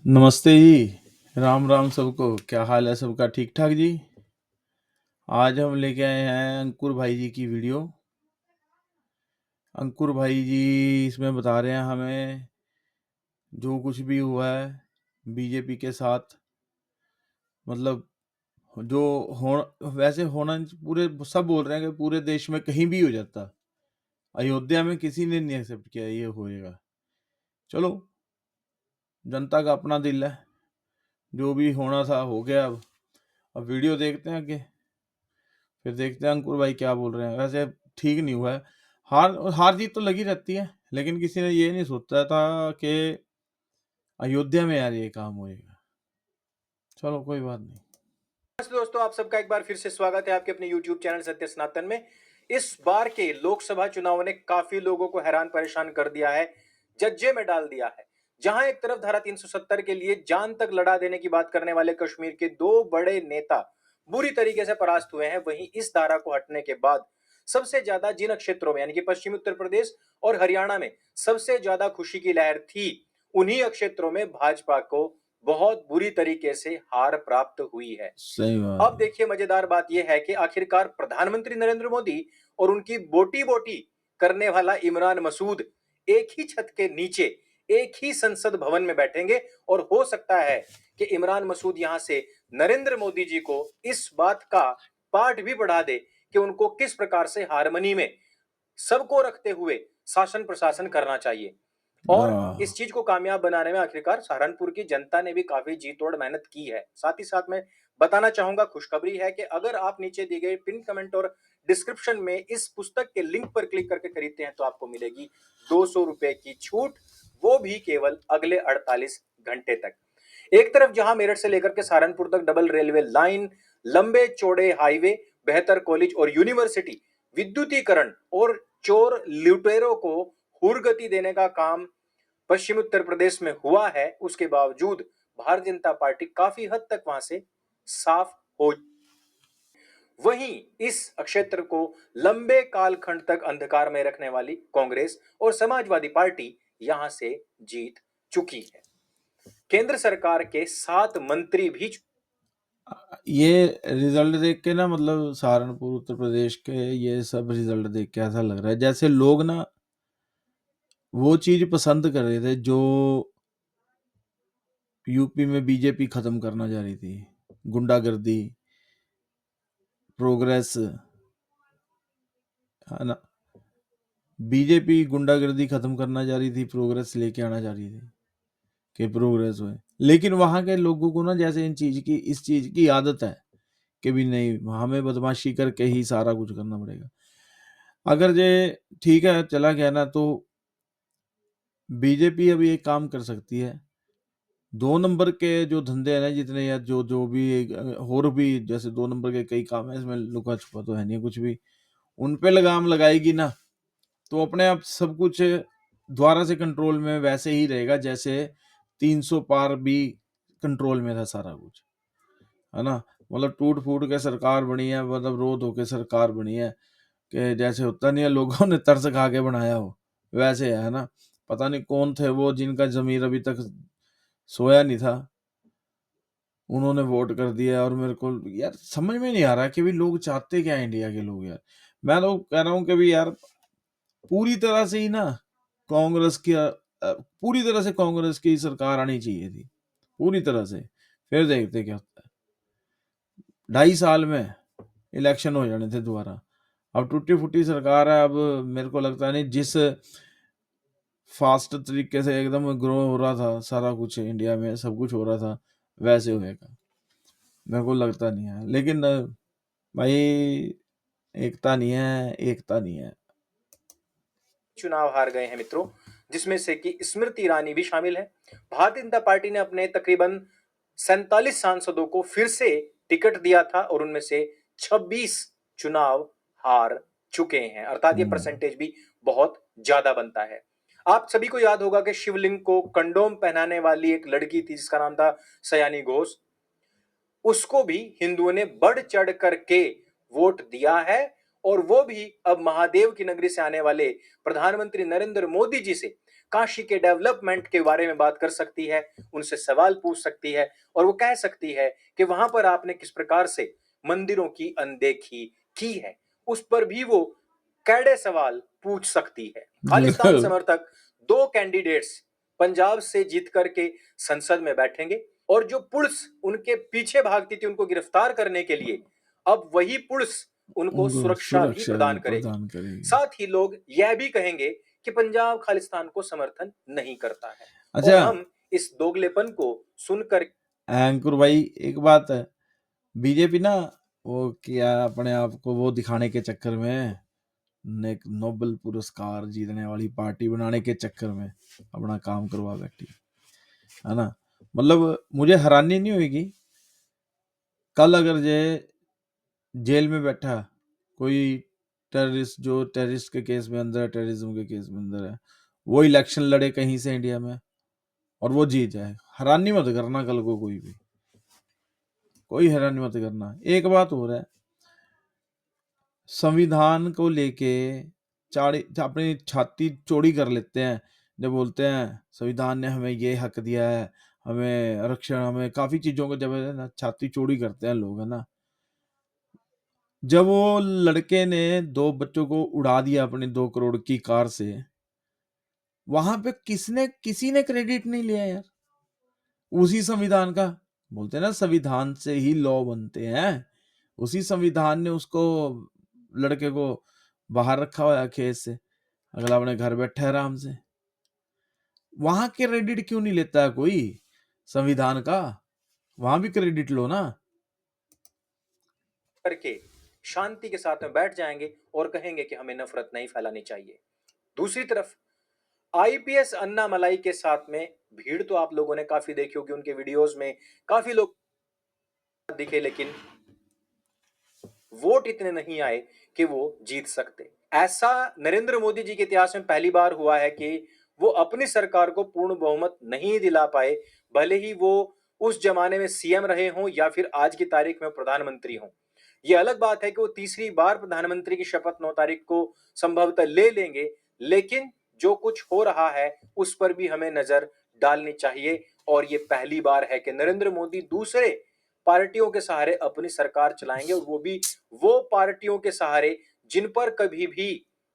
नमस्ते जी। राम राम सबको। क्या हाल है सबका? ठीक ठाक जी। आज हम लेके आए हैं अंकुर भाई जी की वीडियो। अंकुर भाई जी इसमें बता रहे हैं हमें जो कुछ भी हुआ है बीजेपी के साथ, मतलब जो हो वैसे होना पूरे सब बोल रहे हैं कि पूरे देश में कहीं भी हो जाता, अयोध्या में किसी ने नहीं एक्सेप्ट किया ये होएगा। चलो, जनता का अपना दिल है, जो भी होना था हो गया। अब वीडियो देखते हैं आगे, फिर देखते हैं अंकुर भाई क्या बोल रहे हैं। वैसे ठीक नहीं हुआ है। हार हार जीत तो लगी रहती है, लेकिन किसी ने ये नहीं सोचा था कि अयोध्या में यार ये काम होएगा। चलो कोई बात नहीं। दोस्तों, आप सबका एक बार फिर से स्वागत है आपके अपने YouTube चैनल सत्य सनातन में। इस बार के लोकसभा चुनाव ने काफी लोगों को हैरान परेशान कर दिया है, जज्जे में डाल दिया है। जहां एक तरफ धारा 370 के लिए जान तक लड़ा देने की बात करने वाले कश्मीर के दो बड़े नेता बुरी तरीके से परास्त हुए हैं, वहीं इस धारा को हटने के बाद सबसे ज्यादा जिन क्षेत्रों में यानी कि पश्चिमी उत्तर प्रदेश और हरियाणा में सबसे ज्यादा खुशी की लहर थी, उन्हीं क्षेत्रों में भाजपा को बहुत बुरी तरीके से हार प्राप्त हुई है। सही बात अब है। देखिए, मजेदार बात यह है कि आखिरकार प्रधानमंत्री नरेंद्र मोदी और उनकी बोटी बोटी करने वाला इमरान मसूद एक ही छत के नीचे एक ही संसद भवन में बैठेंगे, और हो सकता है कि इमरान मसूद यहां से नरेंद्र मोदी जी को इस बात का पाठ भी पढ़ा दे कि उनको किस प्रकार से हारमनी में सबको रखते हुए शासन प्रशासन करना चाहिए। और इस चीज को कामयाब बनाने में आखिरकार सहारनपुर की जनता ने भी काफी जी तोड़ मेहनत की है। साथ ही साथ मैं बताना चाहूंगा, खुशखबरी है कि अगर आप नीचे दिए गए पिन कमेंट और डिस्क्रिप्शन में इस पुस्तक के लिंक पर क्लिक करके खरीदते हैं तो आपको मिलेगी 200 रुपए की छूट, वो भी केवल अगले 48 घंटे तक। एक तरफ जहां मेरठ से लेकर के सहारनपुर तक डबल रेलवे लाइन, लंबे चौड़े हाईवे, बेहतर कॉलेज और यूनिवर्सिटी, विद्युतीकरण और चोर लुटेरों को हुरगति देने का काम पश्चिमी उत्तर प्रदेश में हुआ है, उसके बावजूद भारतीय जनता पार्टी काफी हद तक वहां से साफ हो। वहीं इस क्षेत्र को लंबे कालखंड तक अंधकार में रखने वाली कांग्रेस और समाजवादी पार्टी यहां से जीत चुकी है। केंद्र सरकार के 7 मंत्री भी ये रिजल्ट देख के ना, मतलब सहारनपुर उत्तर प्रदेश के ये सब रिजल्ट देख के ऐसा लग रहा है जैसे लोग ना वो चीज पसंद कर रहे थे जो यूपी में बीजेपी खत्म करना जा रही थी। गुंडागर्दी, प्रोग्रेस, है ना। बीजेपी गुंडागर्दी खत्म करना जा रही थी, प्रोग्रेस लेके आना जा रही थी कि प्रोग्रेस हुए। लेकिन वहां के लोगों को ना जैसे इस चीज की आदत है कि भी नहीं, हमें बदमाशी करके ही सारा कुछ करना पड़ेगा। अगर ये ठीक है चला गया ना, तो बीजेपी अभी एक काम कर सकती है। 2 नंबर के जो धंधे हैं ना जितने, या जो जो भी और भी जैसे 2 नंबर के कई काम है, इसमें लुका छुपा तो है नहीं कुछ भी, उन पे लगाम लगाएगी ना, तो अपने आप सब कुछ द्वारा से कंट्रोल में वैसे ही रहेगा जैसे 300 पार भी कंट्रोल में था सारा कुछ, है ना। मतलब टूट फूट के सरकार बनी है, मतलब रो धो के सरकार बनी है कि जैसे होता नहीं है लोगों ने तरस खा के बनाया हो, वैसे है ना। पता नहीं कौन थे वो जिनका जमीर अभी तक सोया नहीं था, उन्होंने वोट कर दिया। और मेरे को यार समझ में नहीं आ रहा कि भी लोग चाहते क्या है इंडिया के लोग यार। मैं तो कह रहा हूँ कि भी यार पूरी तरह से ही ना कांग्रेस की पूरी तरह से कांग्रेस की सरकार आनी चाहिए थी, पूरी तरह से। फिर देखते क्या होता है। 2.5 साल में इलेक्शन हो जाने थे दोबारा। अब टूटी फूटी सरकार है। अब मेरे को लगता नहीं जिस फास्ट तरीके से एकदम ग्रो हो रहा था सारा कुछ इंडिया में, सब कुछ हो रहा था, वैसे होएगा मेरे को लगता नहीं है। लेकिन भाई एकता नहीं है, एकता नहीं है। चुनाव हार गए हैं मित्रों, जिसमें से कि स्मृति ईरानी भी शामिल है। भारतीय जनता पार्टी ने अपने तकरीबन 47 सांसदों को फिर से टिकट दिया था और उनमें से 26 चुनाव हार चुके हैं, अर्थात ये परसेंटेज भी बहुत ज्यादा बनता है। आप सभी को याद होगा कि शिवलिंग को कंडोम पहनाने वाली एक लड़की थी जिसका नाम था सयानी घोष, उसको भी हिंदुओं ने बढ़ चढ़ करके वोट दिया है, और वो भी अब महादेव की नगरी से आने वाले प्रधानमंत्री नरेंद्र मोदी जी से काशी के डेवलपमेंट के बारे में बात कर सकती है, उनसे सवाल पूछ सकती है और वो कह सकती है कि वहां पर आपने किस प्रकार से मंदिरों की अनदेखी की है, उस पर भी वो कैडे सवाल पूछ सकती है। खालिस्तान बिल्कुल। समर्थक दो कैंडिडेट्स पंजाब से जीत करके संसद में बैठेंगे और जो पुलिस उनके पीछे भागती थी उनको गिरफ्तार करने के लिए, अब वही पुलिस उनको उनको सुरक्षा भी सुरक्षा भी प्रदान करेगी। प्रदान करेगी। साथ ही लोग यह भी कहेंगे कि पंजाब खालिस्तान को समर्थन नहीं करता है और अच्छा हम इस दोगलेपन को सुनकर अंकुर भाई, एक बात है, बीजेपी ना वो क्या अपने आप को वो दिखाने के चक्कर में, एक नोबेल पुरस्कार जीतने वाली पार्टी बनाने के चक्कर में अपना काम करवा बैठी है ना। मतलब मुझे हैरानी नहीं होगी कल अगर ये जेल में बैठा कोई टेररिस्ट, जो टेररिस्ट के केस में अंदर है, टेररिज्म के केस में अंदर है, वो इलेक्शन लड़े कहीं से इंडिया में और वो जीत जाए, हैरानी मत करना कल को, कोई हैरानी मत करना। एक बात हो रहा है, संविधान को लेके चाड़ी अपनी छाती चौड़ी कर लेते हैं जब बोलते हैं संविधान ने हमें ये हक दिया है, हमें आरक्षण, हमें काफी चीजों को जब है ना छाती चौड़ी करते हैं लोग, है ना। जब वो लड़के ने 2 बच्चों को उड़ा दिया अपनी 2 करोड़ की कार से, वहां पे किसी ने क्रेडिट नहीं लिया यार उसी संविधान का। बोलते हैं ना संविधान से ही लॉ बनते हैं, उसी संविधान ने उसको, लड़के को बाहर रखा हुआ है खेत से, अगला अपने घर बैठा है आराम से। वहां के क्रेडिट क्यों नहीं लेता है कोई संविधान का? वहां भी क्रेडिट लो ना। करके शांति के साथ में बैठ जाएंगे और कहेंगे कि हमें नफरत नहीं फैलानी चाहिए। दूसरी तरफ आईपीएस अन्ना मलाई के साथ में भीड़ तो आप लोगों ने काफी देखी होगी, उनके वीडियोस में काफी लोग दिखे, लेकिन वोट इतने नहीं आए कि वो जीत सकते। ऐसा नरेंद्र मोदी जी के इतिहास में पहली बार हुआ है कि वो अपनी सरकार को पूर्ण बहुमत नहीं दिला पाए, भले ही वो उस जमाने में सीएम रहे हों या फिर आज की तारीख में प्रधानमंत्री हों। ये अलग बात है कि वो तीसरी बार प्रधानमंत्री की शपथ 9 तारीख को संभवतः ले लेंगे, लेकिन जो कुछ हो रहा है उस पर भी हमें नजर डालनी चाहिए। और ये पहली बार है कि नरेंद्र मोदी दूसरे पार्टियों के सहारे अपनी सरकार चलाएंगे, और वो भी वो पार्टियों के सहारे जिन पर कभी भी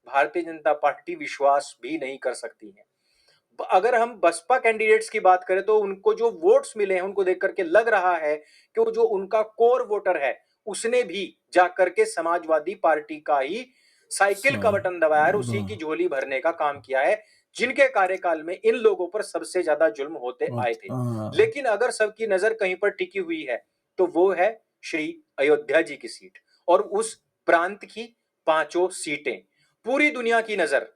भारतीय जनता पार्टी विश्वास भी नहीं कर सकती है। अगर हम बसपा कैंडिडेट्स की बात करें तो उनको जो वोट्स मिले हैं उनको देख करके लग रहा है कि वो जो उनका कोर वोटर है उसने भी जाकर के समाजवादी पार्टी का ही साइकिल का बटन दबाया है, उसी की झोली भरने का काम किया है, जिनके कार्यकाल में इन लोगों पर सबसे ज्यादा जुल्म होते आए थे। लेकिन अगर सबकी नजर कहीं पर टिकी हुई है तो वो है श्री अयोध्या जी की सीट, और उस प्रांत की पांचों सीटें। पूरी दुनिया की नजर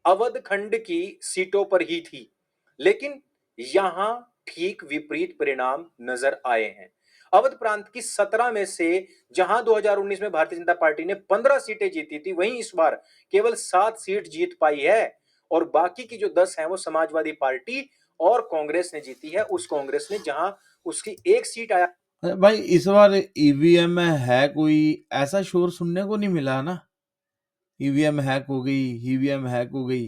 अवध खंड की सीटों पर ही थी, लेकिन यहां ठीक विपरीत परिणाम नजर आए हैं। अवध प्रांत की 17 में से जहां 2019 में भारतीय जनता पार्टी ने 15 सीटें जीती थी, वहीं इस बार केवल 7 सीट जीत पाई है, और बाकी की जो 10 है वो समाजवादी पार्टी और कांग्रेस ने जीती है। उस कांग्रेस ने जहां उसकी एक सीट आया। अरे भाई इस बार ईवीएम में है कोई ऐसा शोर सुनने को नहीं मिला ना, ईवीएम हैक हो गई, ईवीएम हैक हो गई।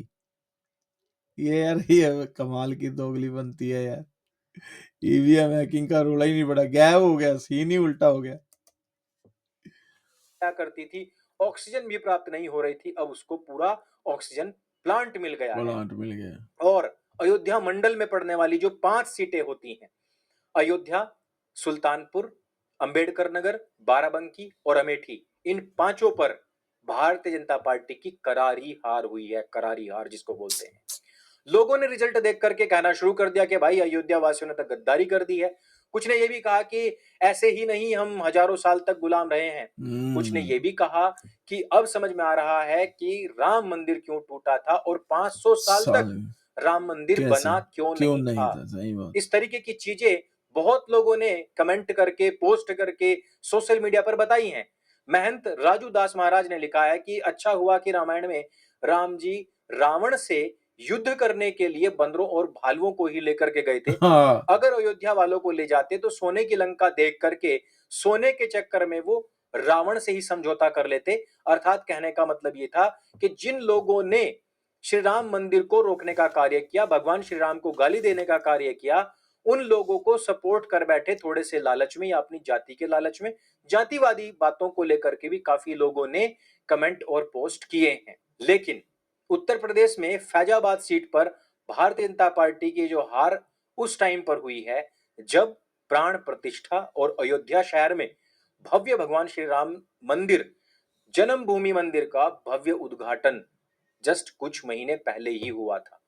ये यार ये कमाल की दोगली बनती है यार। ईवीएम हैकिंग का रोला ही नहीं पड़ा, गायब हो गया, सीन ही उल्टा हो गया। क्या करती थी, ऑक्सीजन भी प्राप्त नहीं हो रही थी, अब उसको पूरा ऑक्सीजन प्लांट मिल गया है। प्लांट मिल गया। और अयोध्या मंडल में पड़ने वाली जो 5 सीटें होती हैं, अयोध्या, सुल्तानपुर, अंबेडकर नगर, बाराबंकी और अमेठी, इन पांचों पर भारतीय जनता पार्टी की करारी हार हुई है, करारी हार जिसको बोलते हैं। लोगों ने रिजल्ट देख करके कहना शुरू कर दिया कि भाई अयोध्या वासियों ने तो गद्दारी कर दी है। कुछ ने यह भी कहा कि ऐसे ही नहीं हम हजारों साल तक गुलाम रहे हैं। कुछ ने यह भी कहा कि अब समझ में आ रहा है कि राम मंदिर क्यों टूटा था और 500 साल तक राम मंदिर कैसे बना क्यों नहीं था। सही बात। इस तरीके की चीजें बहुत लोगों ने कमेंट करके, पोस्ट करके, सोशल मीडिया पर बताई हैं। महंत राजू दास महाराज ने लिखा है कि अच्छा हुआ कि रामायण में राम जी रावण से युद्ध करने के लिए बंदरों और भालुओं को ही लेकर के गए थे। हाँ। अगर अयोध्या वालों को ले जाते तो सोने की लंका देख करके सोने के चक्कर में वो रावण से ही समझौता कर लेते। अर्थात कहने का मतलब ये था कि जिन लोगों ने श्री राम मंदिर को रोकने का कार्य किया, भगवान श्री राम को गाली देने का कार्य किया, उन लोगों को सपोर्ट कर बैठे थोड़े से लालच में या अपनी जाति के लालच में। जातिवादी बातों को लेकर के भी काफी लोगों ने कमेंट और पोस्ट किए हैं। लेकिन उत्तर प्रदेश में फैजाबाद सीट पर भारतीय जनता पार्टी की जो हार उस टाइम पर हुई है जब प्राण प्रतिष्ठा और अयोध्या शहर में भव्य भगवान श्री राम मंदिर, जन्मभूमि मंदिर का भव्य उद्घाटन जस्ट कुछ महीने पहले ही हुआ था।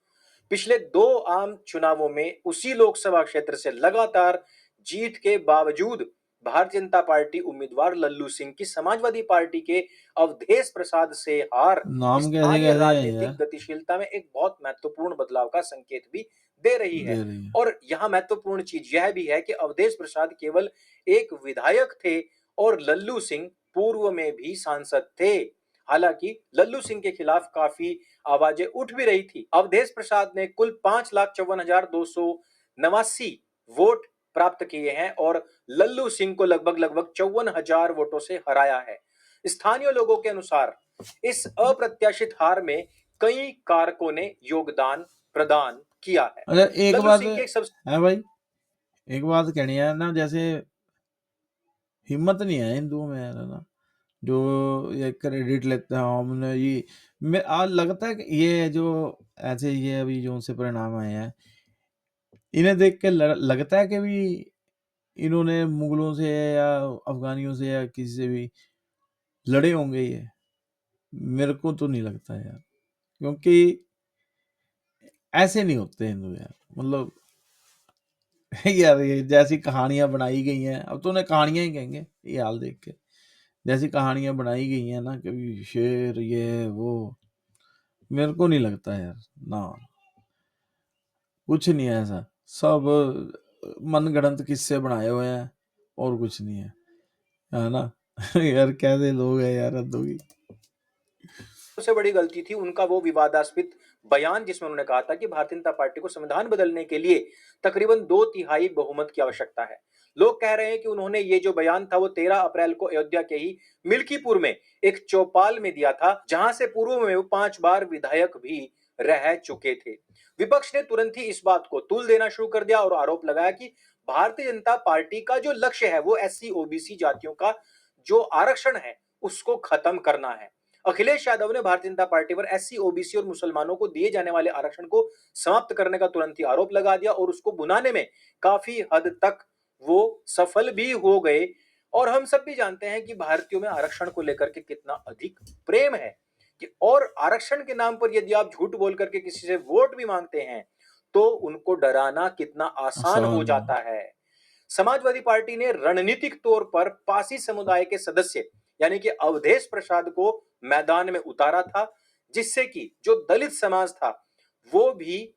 पिछले 2 आम चुनावों में उसी लोकसभा क्षेत्र से लगातार जीत के बावजूद भारतीय जनता पार्टी उम्मीदवार लल्लू सिंह की समाजवादी पार्टी के अवधेश प्रसाद से हार नाम कैसे स्थानीय कैसे है राजनीतिक यार, गतिशीलता में एक बहुत महत्वपूर्ण बदलाव का संकेत भी दे रही है। दे रही है। और यहां महत्वपूर्ण चीज यह भी है कि अवधेश प्रसाद केवल एक विधायक थे और लल्लू सिंह पूर्व में भी सांसद थे। हालांकि लल्लू सिंह के खिलाफ काफी आवाजें उठ भी रही थी। अवधेश प्रसाद ने कुल 5,54,289 वोट प्राप्त किए हैं और लल्लू सिंह को लगभग 54,000 वोटों से हराया है। स्थानीय लोगों के अनुसार इस अप्रत्याशित हार में कई कारकों ने योगदान प्रदान किया है। अच्छा एक लल्लू बात सिंह के एक सबसे है भाई, एक बात कहनी है ना, जैसे हिम्मत नहीं है हिंदुओं में यार, है ना, जो ये क्रेडिट लेते हैं हमने ये, मैं आज लगता है कि ये जो ऐसे ये अभी जो उनसे परिणाम आए हैं, इन्हें देख के लगता है कि भी इन्होंने मुगलों से या अफगानियों से या किसी से भी लड़े होंगे ये। मेरे को तो नहीं लगता यार, क्योंकि ऐसे नहीं होते हिंदू यार, मतलब यार ये जैसी कहानियां बनाई गई हैं, अब तो उन्हें कहानियां ही कहेंगे ये हाल देख के, जैसी कहानियां बनाई गई हैं ना, कभी शेर ये वो, मेरे को नहीं लगता यार ना, कुछ नहीं है ऐसा, सब मनगढ़ंत किस्से बनाए हुए हैं और कुछ नहीं है ना। यार कैसे लोग हैं यार, हद होगी। सबसे बड़ी गलती थी उनका वो विवादास्पद बयान जिसमें उन्होंने कहा था कि भारतीय जनता पार्टी को संविधान बदलने के लिए तकरीबन 2/3 बहुमत की आवश्यकता है। लोग कह रहे हैं कि उन्होंने ये जो बयान था वो 13 अप्रैल को अयोध्या के ही मिल्कीपुर में एक चौपाल में दिया था, जहां से पूर्व में वो 5 बार विधायक भी रह चुके थे। विपक्ष ने तुरंत ही इस बात को तूल देना शुरू कर दिया और आरोप लगाया कि भारतीय जनता पार्टी का जो लक्ष्य है वो एससी ओबीसी जातियों का जो आरक्षण है उसको खत्म करना है। अखिलेश यादव ने भारतीय जनता पार्टी पर एससी ओबीसी और मुसलमानों को दिए जाने वाले आरक्षण को समाप्त करने का तुरंत ही आरोप लगा दिया और उसको बुनाने में काफी हद तक वो सफल भी हो गए। और हम सब भी जानते हैं कि भारतीयों में आरक्षण को लेकर के कितना अधिक प्रेम है कि, और आरक्षण के नाम पर यदि आप झूठ बोल करके किसी से वोट भी मांगते हैं तो उनको डराना कितना आसान हो आसान है। जाता है। समाजवादी पार्टी ने रणनीतिक तौर पर पासी समुदाय के सदस्य यानी कि अवधेश प्रसाद को मैदान में उतारा था, जिससे कि जो दलित समाज था वो भी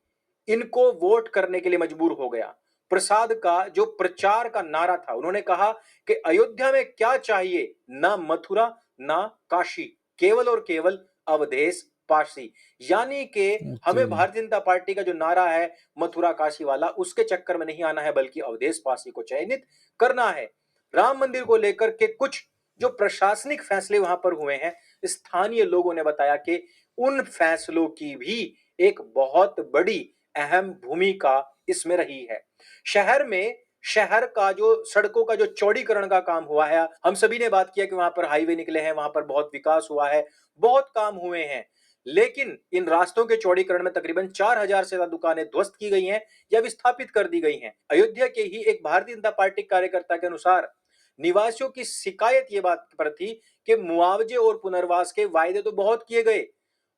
इनको वोट करने के लिए मजबूर हो गया। प्रसाद का जो प्रचार का नारा था, उन्होंने कहा कि अयोध्या में क्या चाहिए, ना मथुरा ना काशी, केवल और केवल अवधेश पासी। यानी कि अच्छा हमें जी। भारतीय जनता पार्टी का जो नारा है मथुरा काशी वाला, उसके चक्कर में नहीं आना है, बल्कि अवधेश पासी को चयनित करना है। राम मंदिर को लेकर के कुछ जो प्रशासनिक फैसले वहां पर हुए हैं, स्थानीय लोगों ने बताया कि उन फैसलों की भी एक बहुत बड़ी अहम भूमिका इसमें रही है। शहर में शहर का जो सड़कों का जो चौड़ीकरण का काम हुआ है, हम सभी ने बात किया कि वहां पर हाईवे निकले हैं, वहां पर बहुत विकास हुआ है, बहुत काम हुए हैं। लेकिन इन रास्तों के चौड़ीकरण में तकरीबन 4,000 से ज्यादा दुकानें ध्वस्त की गई हैं या विस्थापित कर दी गई हैं। अयोध्या के ही एक भारतीय जनता पार्टी कार्यकर्ता के अनुसार निवासियों की शिकायत ये बात पर थी कि मुआवजे और पुनर्वास के वायदे तो बहुत किए गए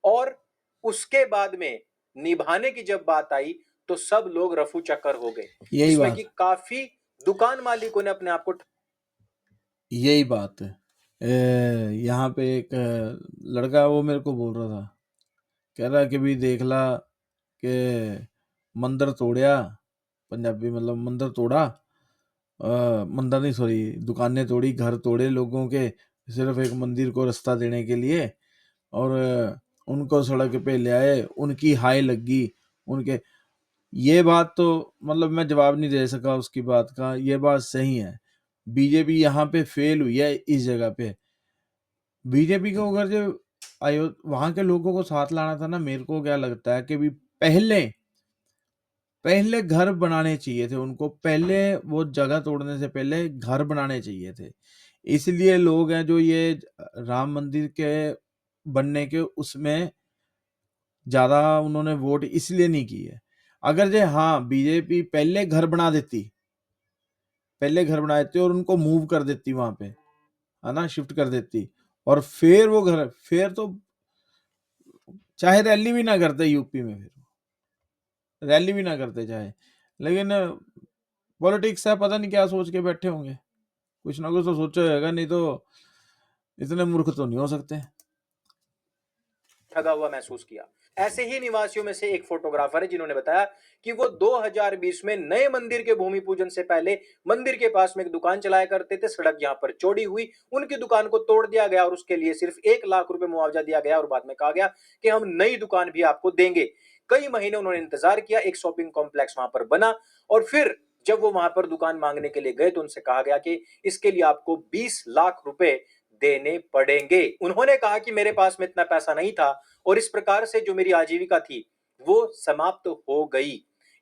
और उसके बाद में निभाने की जब बात आई तो सब लोग रफू चक्कर हो गए, यही जिसमें कि बात, काफी दुकान मालिकों ने अपने आप को यही बात है। यहाँ पे एक लड़का वो मेरे को बोल रहा था, कह रहा कि भी देख ला कि मंदिर तोड़या, पंजाबी मतलब मंदिर तोड़ा, मंदिर नहीं सॉरी, दुकानें तोड़ी, घर तोड़े लोगों के, सिर्फ एक मंदिर को रास्ता देने के लिए, और उनको सड़क पे ले आए, उनकी हाय लगी उनके। ये बात तो मतलब मैं जवाब नहीं दे सका उसकी बात का, ये बात सही है। बीजेपी यहाँ पे फेल हुई है इस जगह पे। बीजेपी को अगर जो वहां के लोगों को साथ लाना था ना, मेरे को क्या लगता है कि भी पहले पहले घर बनाने चाहिए थे उनको, पहले वो जगह तोड़ने से पहले घर बनाने चाहिए थे। इसलिए लोग हैं जो ये राम मंदिर के बनने के उसमें ज्यादा उन्होंने वोट इसलिए नहीं किए। अगर जे हाँ बीजेपी पहले घर बना देती और उनको मूव कर देती वहां पे, है ना, शिफ्ट कर देती, और फिर वो घर, फिर तो चाहे रैली भी ना करते यूपी में, फिर रैली भी ना करते चाहे, लेकिन पॉलिटिक्स है, पता नहीं क्या सोच के बैठे होंगे, कुछ ना कुछ तो सोचा होगा, नहीं तो इतने मूर्ख तो नहीं हो सकते। ठगा हुआ महसूस किया। ऐसे ही निवासियों में से एक फोटोग्राफर है जिन्होंने बताया कि वो 2020 में नए मंदिर के भूमि पूजन से पहले मंदिर के पास में एक दुकान चलाया करते थे। सड़क यहां पर चौड़ी हुई, उनकी दुकान को तोड़ दिया गया और उसके लिए सिर्फ 1 लाख रुपए मुआवजा दिया गया और बाद में कहा गया कि हम नई दुकान भी आपको देंगे। कई महीने उन्होंने इंतजार किया, एक शॉपिंग कॉम्प्लेक्स वहां पर बना और फिर जब वो वहां पर दुकान मांगने के लिए गए तो उनसे कहा गया कि इसके लिए आपको 20 लाख रुपए देने पड़ेंगे। उन्होंने कहा कि मेरे पास में इतना पैसा नहीं था और इस प्रकार से जो मेरी आजीविका थी वो समाप्त हो गई।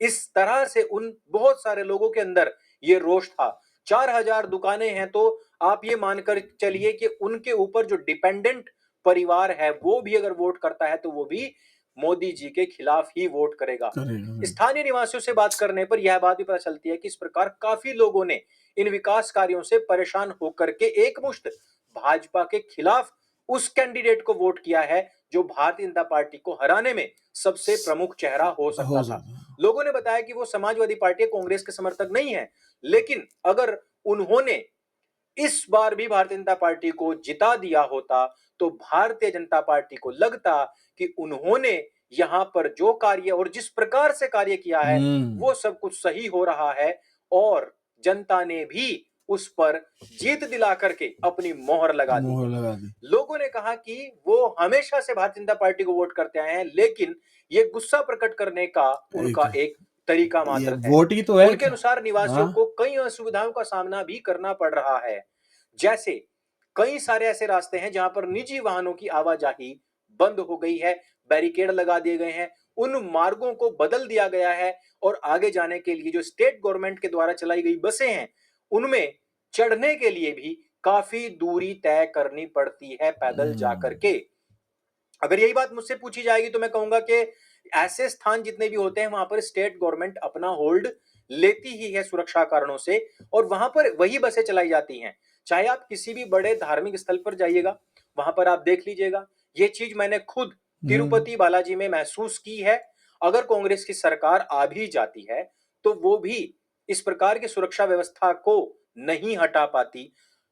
इस तरह से उन बहुत सारे लोगों के अंदर ये रोष था। 4000 दुकानें हैं तो आप ये मानकर चलिए कि उनके ऊपर जो डिपेंडेंट परिवार है वो भी अगर वोट करता है तो वो भी मोदी जी के खिलाफ ही वोट करेगा। करेगा। स्थानीय निवासियों से बात करने पर यह बात भी पता चलती है कि इस प्रकार काफी लोगों ने इन विकास कार्यों से परेशान होकर के एकमुश्त भाजपा के खिलाफ उस कैंडिडेट को वोट किया है जो भारतीय जनता पार्टी को हराने में सबसे प्रमुख चेहरा हो सकता हो था। सकता। लोगों ने बताया कि वो समाजवादी पार्टी कांग्रेस के समर्थक नहीं है, लेकिन अगर उन्होंने इस बार भी भारतीय जनता पार्टी को जिता दिया होता तो भारतीय जनता पार्टी को लगता कि उन्होंने यहां पर जो कार्य और जिस प्रकार से कार्य किया है वो सब कुछ सही हो रहा है और जनता ने भी उस पर जीत दिला करके अपनी मोहर लगा दी मोहर है। लगा दी। लोगों ने कहा कि वो हमेशा से भारतीय जनता पार्टी को वोट करते आए हैं, लेकिन ये गुस्सा प्रकट करने का एक उनका एक तरीका ये मात्र है। वोट ही तो है उनके अनुसार निवासियों हाँ। को कई असुविधाओं का सामना भी करना पड़ रहा है। जैसे कई सारे ऐसे रास्ते हैं जहां पर निजी वाहनों की आवाजाही बंद हो गई है, बैरिकेड लगा दिए गए हैं, उन मार्गों को बदल दिया गया है और आगे जाने के लिए जो स्टेट गवर्नमेंट के द्वारा चलाई गई बसें हैं उनमें चढ़ने के लिए भी काफी दूरी तय करनी पड़ती है पैदल जाकर के। अगर यही बात मुझसे पूछी जाएगी तो मैं कहूंगा कि ऐसे स्थान जितने भी होते हैं वहां पर स्टेट गवर्नमेंट अपना होल्ड लेती ही है सुरक्षा कारणों से और वहां पर वही बसें चलाई जाती हैं। चाहे आप किसी भी बड़े धार्मिक स्थल पर जाइएगा, वहां पर आप देख लीजिएगा, ये चीज मैंने खुद तिरुपति बालाजी में महसूस की है। अगर कांग्रेस की सरकार आ भी जाती है तो वो भी इस प्रकार की सुरक्षा व्यवस्था को नहीं हटा पाती।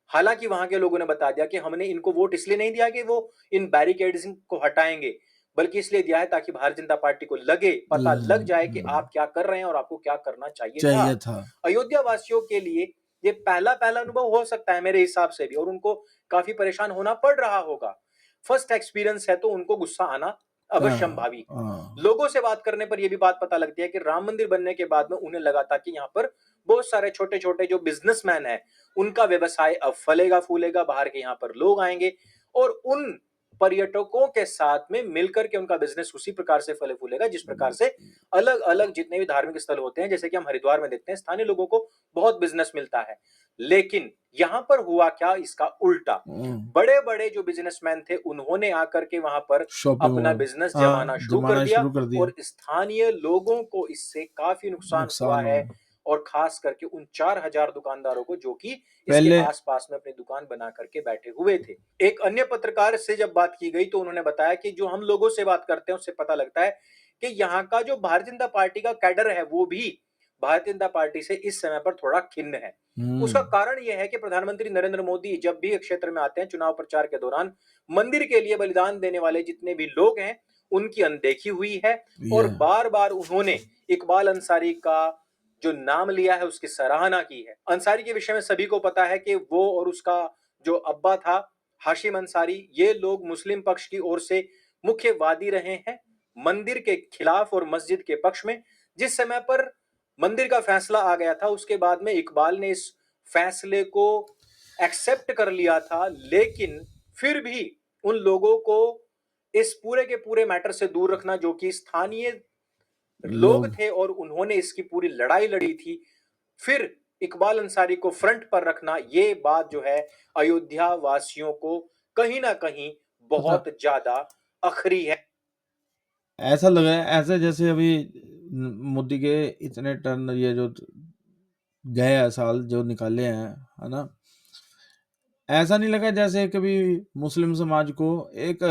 हालांकि वहां के लोगों ने बता दिया कि हमने इनको वोट इसलिए नहीं दिया कि वो इन बैरिकेड्स को हटाएंगे, बल्कि इसलिए दिया है ताकि भारतीय जनता पार्टी को लगे, पता लग जाए कि आप क्या कर रहे हैं और आपको क्या करना चाहिए था। चाहिए था। अयोध्या वासियों के लिए ये पहला पहला अनुभव हो सकता है मेरे हिसाब से भी, और उनको काफी परेशान होना पड़ रहा होगा। फर्स्ट एक्सपीरियंस है तो उनको गुस्सा आना अवश्यम भावी है। लोगों से बात करने पर यह भी बात पता लगती है कि राम मंदिर बनने के बाद में उन्हें लगा था कि यहाँ पर बहुत सारे छोटे छोटे जो बिजनेसमैन है उनका व्यवसाय अब फलेगा फूलेगा, बाहर के यहाँ पर लोग आएंगे और उन पर्यटकों के साथ में मिलकर के उनका बिजनेस उसी प्रकार से फले फूलेगा जिस प्रकार से अलग अलग जितने भी धार्मिक स्थल होते हैं, जैसे कि हम हरिद्वार में देखते हैं स्थानीय लोगों को बहुत बिजनेस मिलता है। लेकिन यहां पर हुआ क्या, इसका उल्टा। बड़े बड़े जो बिजनेसमैन थे उन्होंने आकर के वहां पर शॉपिंग अपना मॉल बिजनेस जमाना शुरू कर जमाना दिया शुरू कर दिया। और स्थानीय लोगों को इससे काफी नुकसान हुआ नुकसान है, हुआ। और खास करके उन 4000 दुकानदारों को जो कि इसके पहले आसपास में अपनी दुकान बना करके बैठे हुए थे। एक अन्य पत्रकार से जब बात की गई तो उन्होंने बताया कि जो हम लोगों से बात करते हैं उससे पता लगता है कि यहाँ का जो भारतीय जनता पार्टी का कैडर है वो भी भारतीय जनता पार्टी से इस समय पर थोड़ा खिन्न है। उसका कारण यह है कि प्रधानमंत्री नरेंद्र मोदी जब भी क्षेत्र में आते हैं चुनाव प्रचार के दौरान मंदिर के लिए बलिदान देने वाले जितने भी लोग हैं उनकी अनदेखी हुई है और बार बार उन्होंने इकबाल अंसारी का जो नाम लिया है उसकी सराहना की है। अंसारी के विषय में सभी को पता है कि वो और उसका जो अब्बा था हाशिम अंसारी, ये लोग मुस्लिम पक्ष की ओर से मुख्य वादी रहे हैं मंदिर के खिलाफ और मस्जिद के पक्ष में। जिस समय पर मंदिर का फैसला आ गया था उसके बाद में इकबाल ने इस फैसले को एक्सेप्ट कर लिया था, लेकिन फिर भी उन लोगों को इस पूरे के पूरे मैटर से दूर रखना जो कि स्थानीय लोग लोग थे और उन्होंने इसकी पूरी लड़ाई लड़ी थी, फिर इकबाल अंसारी को फ्रंट पर रखना, ये बात जो है अयोध्या वासियों को कहीं ना कहीं पता बहुत ज्यादा अखरी है। ऐसा लग रहा है ऐसे जैसे अभी मोदी के इतने टर्न ये जो गए साल जो निकाले हैं, है ना, ऐसा नहीं लगा जैसे कभी मुस्लिम समाज को एक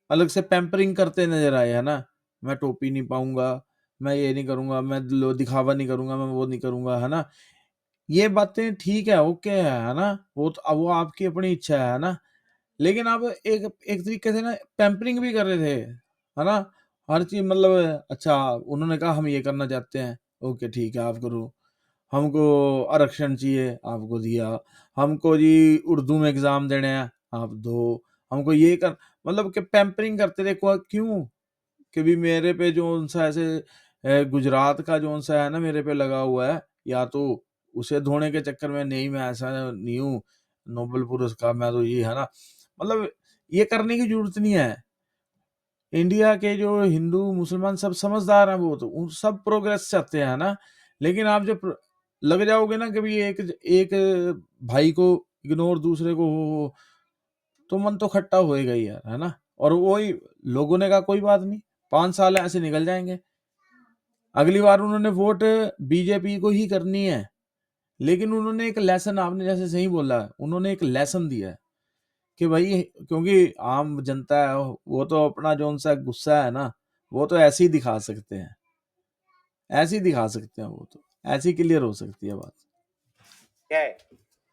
अलग से पैम्परिंग करते नजर आए, है ना। मैं टोपी नहीं पाऊंगा, मैं ये नहीं करूंगा, मैं दिखावा नहीं करूंगा, मैं वो नहीं करूंगा, है ना। ये बातें ठीक है, ओके है ना, वो तो अब वो आपकी अपनी इच्छा है ना। लेकिन आप एक एक तरीके से ना पैम्परिंग भी कर रहे थे, है ना। हर चीज मतलब अच्छा उन्होंने कहा हम ये करना चाहते हैं, ओके ठीक है आप करो। हमको आरक्षण चाहिए, आपको दिया। हमको जी उर्दू में एग्जाम देने हैं, आप दो। हमको ये कर मतलब कि पैम्परिंग करते थे क्यों कि भी मेरे पे जो सा ऐसे गुजरात का जो सा है ना मेरे पे लगा हुआ है, या तो उसे धोने के चक्कर में नहीं, मैं ऐसा नहीं हूँ नोबेल पुरस्कार, मैं तो ये है ना, मतलब ये करने की जरूरत नहीं है। इंडिया के जो हिंदू मुसलमान सब समझदार हैं, वो तो उन सब प्रोग्रेस चाहते हैं ना। लेकिन आप जब लग जाओगे ना कभी एक एक भाई को इग्नोर दूसरे को हो, तो मन तो खट्टा होएगा ही यार, है ना। और वही लोगों ने कहा कोई बात नहीं, 5 साल ऐसे निकल जाएंगे, अगली बार उन्होंने वोट बीजेपी को ही करनी है। लेकिन उन्होंने एक लेसन, आपने जैसे सही बोला, उन्होंने एक लेसन दिया है कि भाई क्योंकि आम जनता है वो तो अपना जो उनसा गुस्सा है ना वो तो ऐसे ही दिखा सकते हैं, ऐसे ही दिखा सकते हैं, वो तो ऐसे ही क्लियर हो सकती है बात। है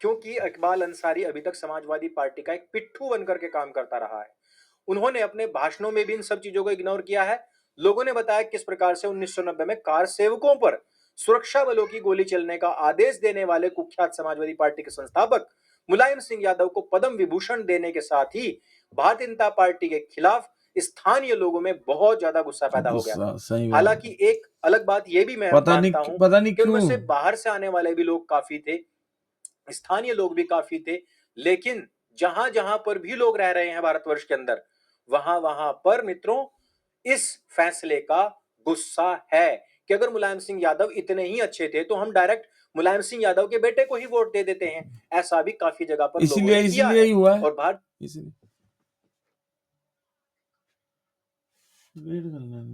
क्योंकि इकबाल अंसारी अभी तक समाजवादी पार्टी का एक पिट्ठू बनकर के काम करता रहा है। उन्होंने अपने भाषणों में भी इन सब चीजों को इग्नोर किया है। लोगों ने बताया किस प्रकार से 1990 में कार सेवकों पर सुरक्षा बलों की गोली चलने का आदेश देने वाले कुख्यात समाजवादी पार्टी के संस्थापक मुलायम सिंह यादव को पद्म विभूषण देने के साथ ही भारतीय जनता पार्टी के खिलाफ स्थानीय लोगों में बहुत ज्यादा गुस्सा पैदा हो गया गुस्सा, था। सही बात है। हालांकि एक अलग बात यह भी मैं मानता हूं पता नहीं कि उनमें क्यों। से बाहर से आने वाले भी लोग काफी थे, स्थानीय लोग भी काफी थे, लेकिन जहां जहां पर भी लोग रह रहे हैं भारतवर्ष के अंदर, वहां वहां पर मित्रों इस फैसले का गुस्सा है कि अगर मुलायम सिंह यादव इतने ही अच्छे थे तो हम डायरेक्ट मुलायम सिंह यादव के बेटे को ही वोट दे देते हैं। ऐसा भी काफी जगह पर लोगों इसीलिए ने किया इसीलिए है। ही हुआ है, और भारतीय इसीलिए वेट करना है।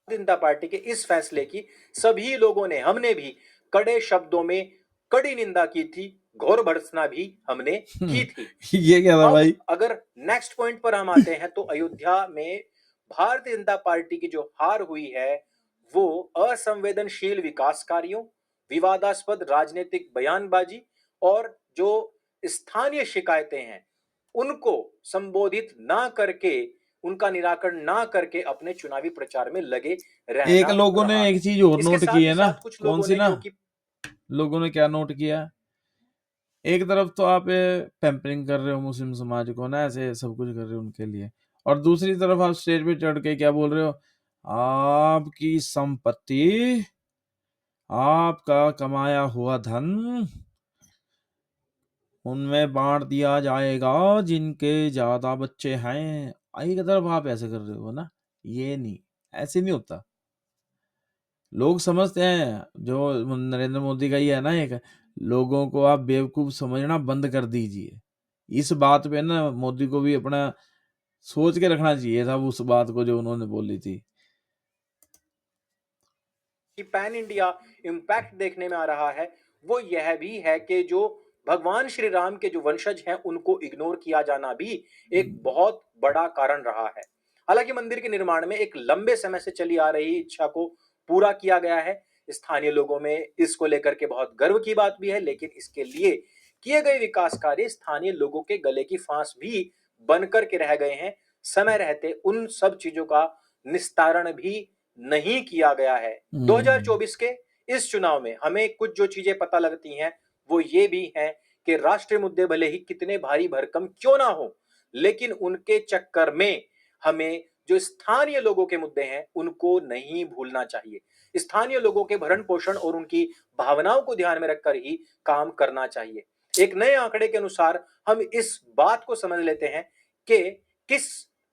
जनता पार्टी के इस फैसले की सभी लोगों ने, हमने भी कड़े शब्दों में कड़ी निंदा की थी, घोर भर्त्सना भी हमने की थी। ये क्या था अब भाई। अगर नेक्स्ट पॉइंट पर हम आते हैं तो अयोध्या में भारतीय जनता पार्टी की जो हार हुई है वो असंवेदनशील विकास कार्यों, विवादास्पद राजनीतिक बयानबाजी और जो स्थानीय शिकायतें हैं उनको संबोधित ना करके, उनका निराकरण ना करके अपने चुनावी प्रचार में लगे एक रहना लोगों ने रहा एक है। चीज और इसके नोट की साथ है ही ना, साथ कुछ कौन लोगों सी ने ना, जो कि लोगों ने क्या नोट किया, एक तरफ तो आप पैम्परिंग कर रहे हो मुस्लिम समाज को ना, ऐसे सब कुछ कर रहे हो उनके लिए, और दूसरी तरफ आप स्टेज पे चढ़ के क्या बोल रहे हो, आपकी संपत्ति, आपका कमाया हुआ धन उनमें बांट दिया जाएगा जिनके ज्यादा बच्चे हैं। एक तरफ आप ऐसे कर रहे हो ना, ये नहीं, ऐसे नहीं होता। लोग समझते हैं जो नरेंद्र मोदी का ही है ना एक, लोगों को आप बेवकूफ समझना बंद कर दीजिए। इस बात पे ना मोदी को भी अपना सोच के रखना चाहिए था उस बात को जो उन्होंने बोली थी। पैन इंडिया इम्पैक्ट देखने में आ रहा है वो यह भी है कि जो भगवान श्री राम के जो वंशज हैं उनको इग्नोर किया जाना भी एक बहुत बड़ा कारण रहा है। हालांकि मंदिर के निर्माण में एक लंबे समय से चली आ रही इच्छा को पूरा किया गया है। स्थानीय लोगों में इसको लेकर के बहुत गर्व की बात भी है, लेकिन इसके लिए किए गए विकास कार्य स्थानीय लोगों के गले की फांस भी बनकर के रह गए हैं। समय रहते उन सब चीजों का निस्तारण भी नहीं किया गया है। 2024 के इस चुनाव में हमें कुछ जो चीजें पता लगती हैं वो ये भी हैं कि राष्ट्रीय मुद्दे भले ही कितने भारी भरकम क्यों ना हो, लेकिन उनके चक्कर में हमें जो स्थानीय लोगों के मुद्दे हैं उनको नहीं भूलना चाहिए। स्थानीय लोगों के भरण पोषण और उनकी भावनाओं को ध्यान में रखकर ही काम करना चाहिए। एक नए आंकड़े के अनुसार हम इस बात को समझ लेते हैं कि किस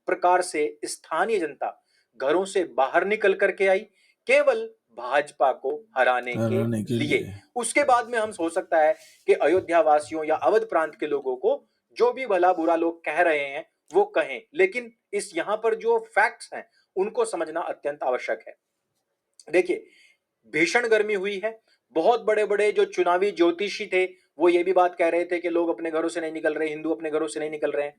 प्रकार से स्थानीय जनता घरों से बाहर निकल करके आई केवल भाजपा को हराने के हराने के लिए। लिए। उसके बाद में हम सोच सकता है कि अयोध्या वासियों या अवध प्रांत के लोगों को जो भी भला बुरा लोग कह रहे हैं वो कहें, लेकिन इस यहां पर जो फैक्ट्स हैं उनको समझना अत्यंत आवश्यक है। देखिए, भीषण गर्मी हुई है। बहुत बड़े बड़े जो चुनावी ज्योतिषी थे वो ये भी बात कह रहे थे कि लोग अपने घरों से नहीं निकल रहे, हिंदू अपने घरों से नहीं निकल रहे हैं।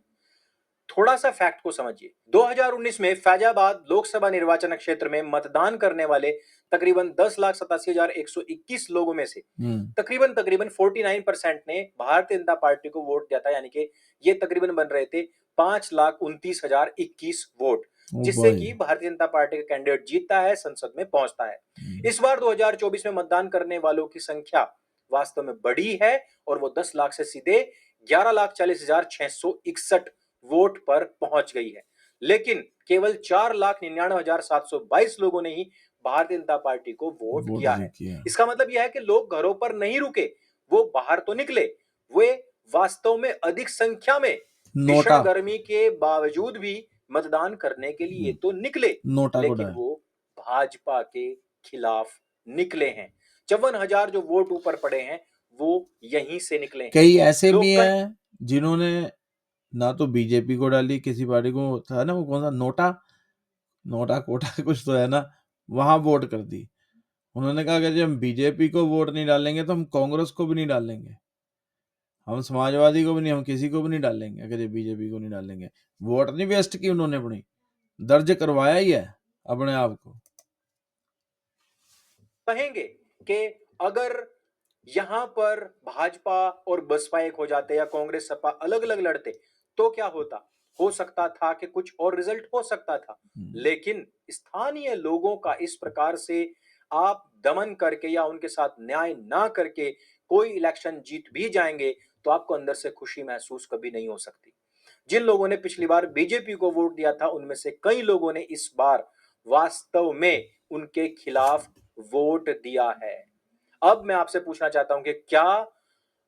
थोड़ा सा फैक्ट को समझिए। 2019 में फैजाबाद लोकसभा निर्वाचन क्षेत्र में मतदान करने वाले तकरीबन 10,87,121 लोगों में से तकरीबन तकरीबन 49% ने भारतीय जनता पार्टी को वोट दिया था, यानी कि ये तकरीबन बन रहे थे 5,29,021 वोट, जिससे कि भारतीय जनता पार्टी का कैंडिडेट जीतता है, संसद में पहुंचता है। इस बार 2024 में मतदान करने वालों की संख्या वास्तव में बढ़ी है और वो 10 लाख से सीधे 11,40,661 वोट पर पहुंच गई है। लेकिन केवल 4,99,722 लोगों ने ही भारतीय जनता पार्टी को वोट किया है। इसका मतलब यह है कि लोग घरों पर नहीं रुके, वो बाहर तो निकले। वे वास्तव में अधिक संख्या में भीषण गर्मी के बावजूद भी मतदान करने के लिए तो निकले, लेकिन वो भाजपा के खिलाफ निकले हैं। 54,000 जो वोट ऊपर पड़े हैं वो यहीं से निकले हैं। कई ऐसे भी हैं जिन्होंने ना तो बीजेपी को डाली, किसी पार्टी को था ना, वो कौन सा नोटा कोटा कुछ तो है ना, वहां वोट कर दी। उन्होंने कहा कि जब हम बीजेपी को वोट नहीं डालेंगे तो हम कांग्रेस को भी नहीं डालेंगे, हम समाजवादी को भी नहीं, हम किसी को भी नहीं डालेंगे अगर ये बीजेपी को नहीं डालेंगे। वोट नहीं वेस्ट की उन्होंने, अपनी दर्ज करवाया ही है अपने आप को। कहेंगे कि अगर यहां पर भाजपा और बसपा एक हो जाते या कांग्रेस सपा अलग अलग लड़ते तो क्या होता, हो सकता था कि कुछ और रिजल्ट हो सकता था। लेकिन स्थानीय लोगों का इस प्रकार से आप दमन करके या उनके साथ न्याय ना करके कोई इलेक्शन जीत भी जाएंगे तो आपको अंदर से खुशी महसूस कभी नहीं हो सकती। जिन लोगों ने पिछली बार बीजेपी को वोट दिया था उनमें से कई लोगों ने इस बार वास्तव में उनके खिलाफ वोट दिया है। अब मैं आपसे पूछना चाहता हूं कि क्या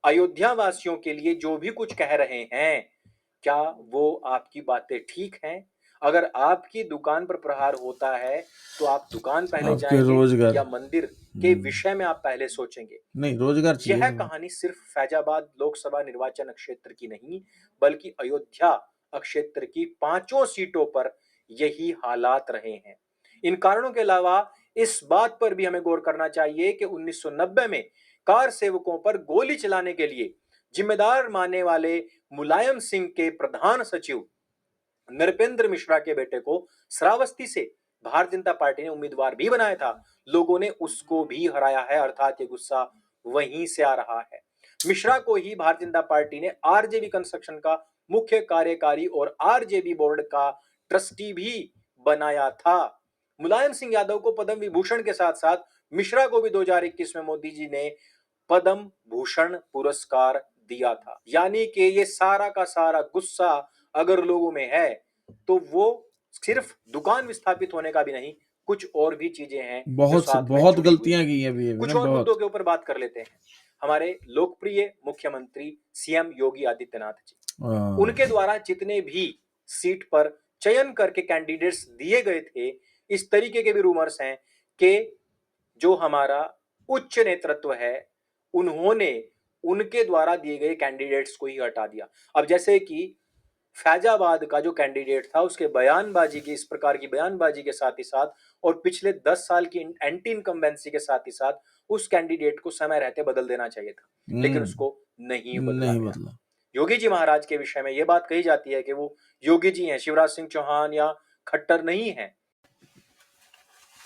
अयोध्या वासियों के लिए जो भी कुछ कह रहे हैं, क्या वो आपकी बातें ठीक हैं? अगर आपकी दुकान पर प्रहार होता है तो आप दुकान पहले जाएंगे या मंदिर के विषय में आप पहले सोचेंगे? नहीं, रोजगार चाहिए। यह कहानी सिर्फ फैजाबाद लोकसभा निर्वाचन क्षेत्र की नहीं बल्कि अयोध्या क्षेत्र की 5 सीटों पर यही हालात रहे हैं। इन कारणों के अलावा इस बात पर भी हमें गौर करना चाहिए कि 1990 में कार सेवकों पर गोली चलाने के लिए जिम्मेदार मानने वाले मुलायम सिंह के प्रधान सचिव नृपेंद्र मिश्रा के बेटे को श्रावस्ती से भारतीय जनता पार्टी ने उम्मीदवार भी बनाया था। लोगों ने उसको भी हराया है, अर्थात ये गुस्सा वहीं से आ रहा है। मिश्रा को ही भारतीय जनता पार्टी ने आरजेबी कंस्ट्रक्शन का मुख्य कार्यकारी और आरजेबी बोर्ड का ट्रस्टी भी बनाया था। मुलायम सिंह यादव को पद्म विभूषण के साथ साथ मिश्रा को भी 2021 में मोदी जी ने पद्म भूषण पुरस्कार दिया था। यानी कि ये सारा का सारा गुस्सा अगर लोगों में है तो वो सिर्फ दुकान विस्थापित होने का भी नहीं, कुछ और भी चीजें हैं जो साथ में बहुत जुड़ी गलतियां हुई की हैं अभी। कुछ और मुद्दों के ऊपर बात कर लेते हैं। हमारे लोकप्रिय मुख्यमंत्री सीएम योगी आदित्यनाथ जी, उनके द्वारा जितने भी सीट पर चयन करके कैंडिडेट्स दिए गए थे, इस तरीके के भी रूमर्स हैं कि जो हमारा उच्च नेतृत्व है उन्होंने उनके द्वारा दिए गए कैंडिडेट्स को ही हटा दिया। अब जैसे कि फैजाबाद का जो कैंडिडेट था उसके बयानबाजी की, इस प्रकार की बयानबाजी के साथ ही साथ और पिछले 10 साल की एंटी इनकम्बेंसी के साथ ही साथ उस कैंडिडेट को समय रहते बदल देना चाहिए था, लेकिन उसको नहीं बदला। योगी जी महाराज के विषय में यह बात कही जाती है कि वो योगी जी हैं, शिवराज सिंह चौहान या खट्टर नहीं है।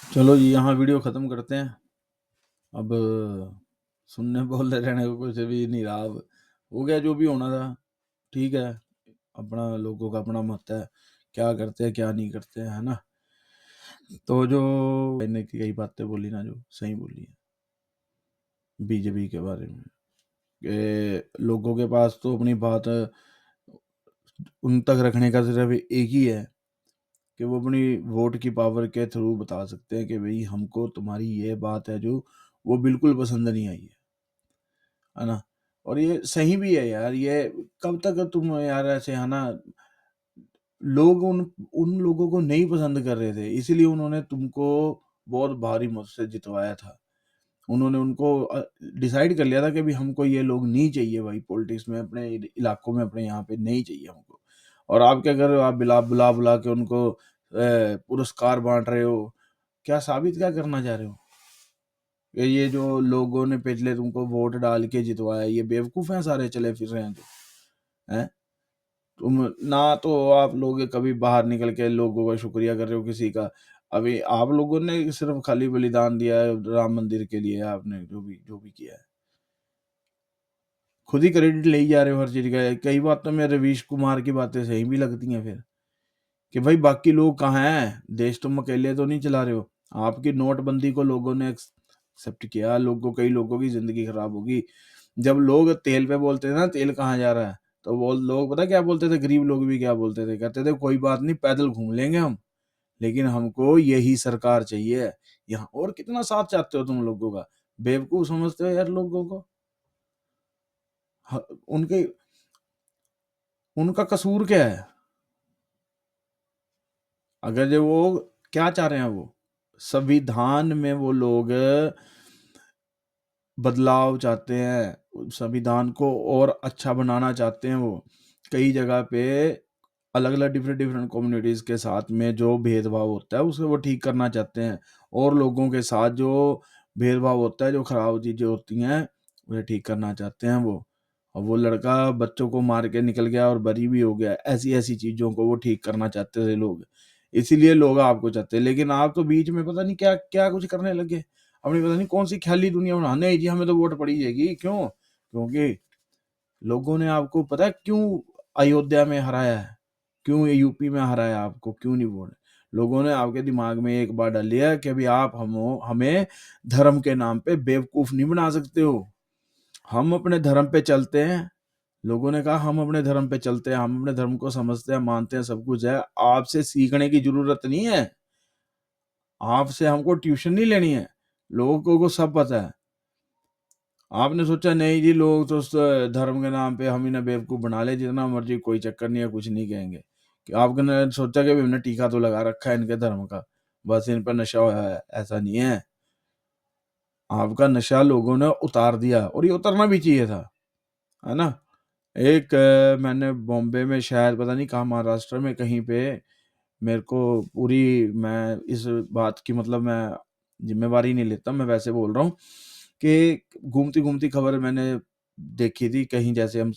चलो जी, यहाँ वीडियो खत्म करते हैं। अब सुनने बोलते रहने को कुछ भी नहीं रहा। अब हो गया जो भी होना था, ठीक है। अपना लोगों का अपना मत है, क्या करते हैं क्या नहीं करते हैं, है ना। तो जो मैंने कई बातें बोली ना, जो सही बोली है बीजेपी के बारे में, कि लोगों के पास तो अपनी बात उन तक रखने का सिर्फ एक ही है कि वो अपनी वोट की पावर के थ्रू बता सकते हैं कि भाई हमको तुम्हारी ये बात है जो वो बिल्कुल पसंद नहीं आई है ना। और ये सही भी है यार। ये कब तक तुम यार ऐसे है ना, लोग उन उन लोगों को नहीं पसंद कर रहे थे, इसीलिए उन्होंने तुमको बहुत भारी मत से जितवाया था। उन्होंने उनको डिसाइड कर लिया था कि भी हमको ये लोग नहीं चाहिए भाई, पॉलिटिक्स में अपने इलाकों में, अपने यहाँ पे नहीं चाहिए हमको। और आप क्या कर रहे हो, आप बुला बुला के उनको पुरस्कार बांट रहे हो, क्या साबित क्या करना चाह रहे हो? ये जो लोगों ने पिछले तुमको वोट डाल के जितवाया, ये बेवकूफ हैं सारे चले फिर रहे हैं जो हैं। तुम ना तो आप लोग कभी बाहर निकल के लोगों का शुक्रिया कर रहे हो किसी का। अभी आप लोगों ने सिर्फ खाली बलिदान दिया है राम मंदिर के लिए, आपने जो भी किया है खुद ही क्रेडिट ले ही जा रहे हो हर चीज का। कई बात तो मेरे रवीश कुमार की बातें सही भी लगती हैं फिर, कि भाई बाकी लोग कहाँ हैं, देश तुम अकेले तो नहीं चला रहे हो। आपकी नोटबंदी को लोगों ने एक्सेप्ट किया, लोगों कई लोगों की जिंदगी खराब होगी। जब लोग तेल पे बोलते थे ना तेल कहाँ जा रहा है, तो वो लोग पता क्या बोलते थे, गरीब लोग भी क्या बोलते थे, कहते थे कोई बात नहीं पैदल घूम लेंगे हम, लेकिन हमको यही सरकार चाहिए यहाँ। और कितना साथ चाहते हो तुम लोगों का, बेवकूफ समझते हो यार लोगों को। उनके उनका कसूर क्या है? अगर जो वो क्या चाह रहे हैं, वो संविधान में वो लोग बदलाव चाहते हैं, संविधान को और अच्छा बनाना चाहते हैं। वो कई जगह पे अलग अलग डिफरेंट डिफरेंट कम्युनिटीज़ के साथ में जो भेदभाव होता है उसे वो ठीक करना चाहते हैं, और लोगों के साथ जो भेदभाव होता है, जो खराब चीज़ें होती हैं उसे ठीक करना चाहते हैं वो। और वो लड़का बच्चों को मार के निकल गया और बरी भी हो गया, ऐसी ऐसी चीज़ों को वो ठीक करना चाहते थे लोग, इसीलिए लोग आपको चाहते हैं। लेकिन आप तो बीच में पता नहीं क्या क्या कुछ करने लगे, अपनी पता नहीं कौन सी ख्याली दुनिया बना, नहीं जी हमें तो वोट पड़ी जाएगी। क्यों? क्योंकि लोगों ने आपको पता है क्यों अयोध्या में हराया है, क्यों ये यूपी में हराया आपको, क्यों नहीं वोट? लोगों ने आपके दिमाग में एक बार डाल लिया कि अभी आप हमें धर्म के नाम पे बेवकूफ नहीं बना सकते हो। हम अपने धर्म पे चलते हैं, लोगों ने कहा हम अपने धर्म पे चलते हैं, हम अपने धर्म को समझते हैं, मानते हैं, सब कुछ है, आपसे सीखने की जरूरत नहीं है, आपसे हमको ट्यूशन नहीं लेनी है, लोगों को सब पता है। आपने सोचा नहीं जी लोग तो उस धर्म के नाम पे हम इन्हें बेवकूफ बना ले, जितना मर्जी, कोई चक्कर नहीं है, कुछ नहीं कहेंगे। कि आपने सोचा कि हमने टीका तो लगा रखा है इनके धर्म का, बस इन पर नशा है, ऐसा नहीं है। आपका नशा लोगों ने उतार दिया, और ये उतरना भी चाहिए था, है ना। एक मैंने बॉम्बे में शायद पता नहीं कहाँ, महाराष्ट्र में कहीं पे, मेरे को पूरी, मैं इस बात की मतलब मैं जिम्मेवारी नहीं लेता, मैं वैसे बोल रहा हूँ कि घूमती घूमती खबर मैंने देखी थी कहीं, जैसे हम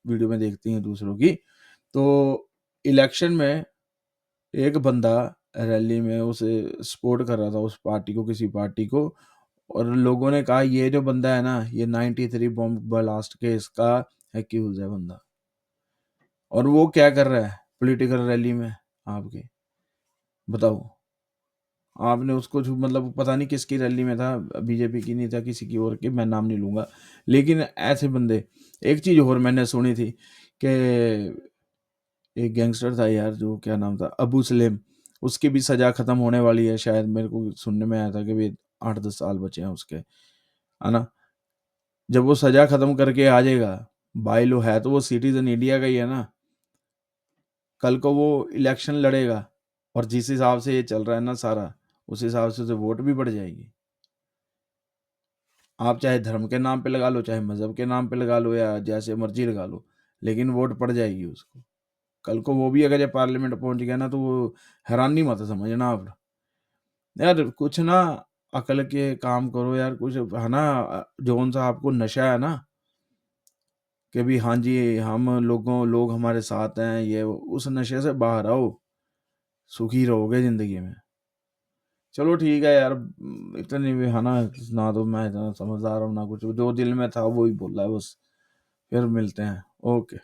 वीडियो में देखते हैं दूसरों की। तो इलेक्शन में एक बंदा रैली में उसे सपोर्ट कर रहा था, उस पार्टी को, किसी पार्टी को, और लोगों ने कहा ये जो बंदा है ना, ये 93 बॉम्ब ब्लास्ट केस का एक्यूज है बंदा, और वो क्या कर रहा है पॉलिटिकल रैली में आपके, बताओ। आपने उसको मतलब पता नहीं किसकी रैली में था, बीजेपी की नहीं था, किसी की और की, मैं नाम नहीं लूंगा। लेकिन ऐसे बंदे, एक चीज और मैंने सुनी थी कि एक गैंगस्टर था यार, जो क्या नाम था, अबू सलेम, उसकी भी सजा खत्म होने वाली है शायद, मेरे को सुनने में आया था कि भी 8-10 साल बचे हैं उसके, है ना। जब वो सजा खत्म करके आ जाएगा, भाई लो है तो वो सिटीजन इंडिया का ही है ना, कल को वो इलेक्शन लड़ेगा, और जिस हिसाब से ये चल रहा है ना सारा, उस हिसाब से उसे वोट भी बढ़ जाएगी। आप चाहे धर्म के नाम पे लगा लो, चाहे मजहब के नाम पे लगा लो, या जैसे मर्जी लगा लो, लेकिन वोट पड़ जाएगी उसको। कल को वो भी अगर ये पार्लियामेंट पहुंच गया ना, तो वो हैरानी मत समझना आप यार, कुछ ना अकल के काम करो यार, कुछ है ना। जोन सा आपको नशा है ना कि भी हाँ जी हम लोग हमारे साथ हैं, ये उस नशे से बाहर आओ, सुखी रहोगे जिंदगी में। चलो ठीक है यार, इतनी भी है ना तो मैं इतना समझदार हूँ ना कुछ, जो दिल में था वो ही बोला है बस। फिर मिलते हैं, ओके।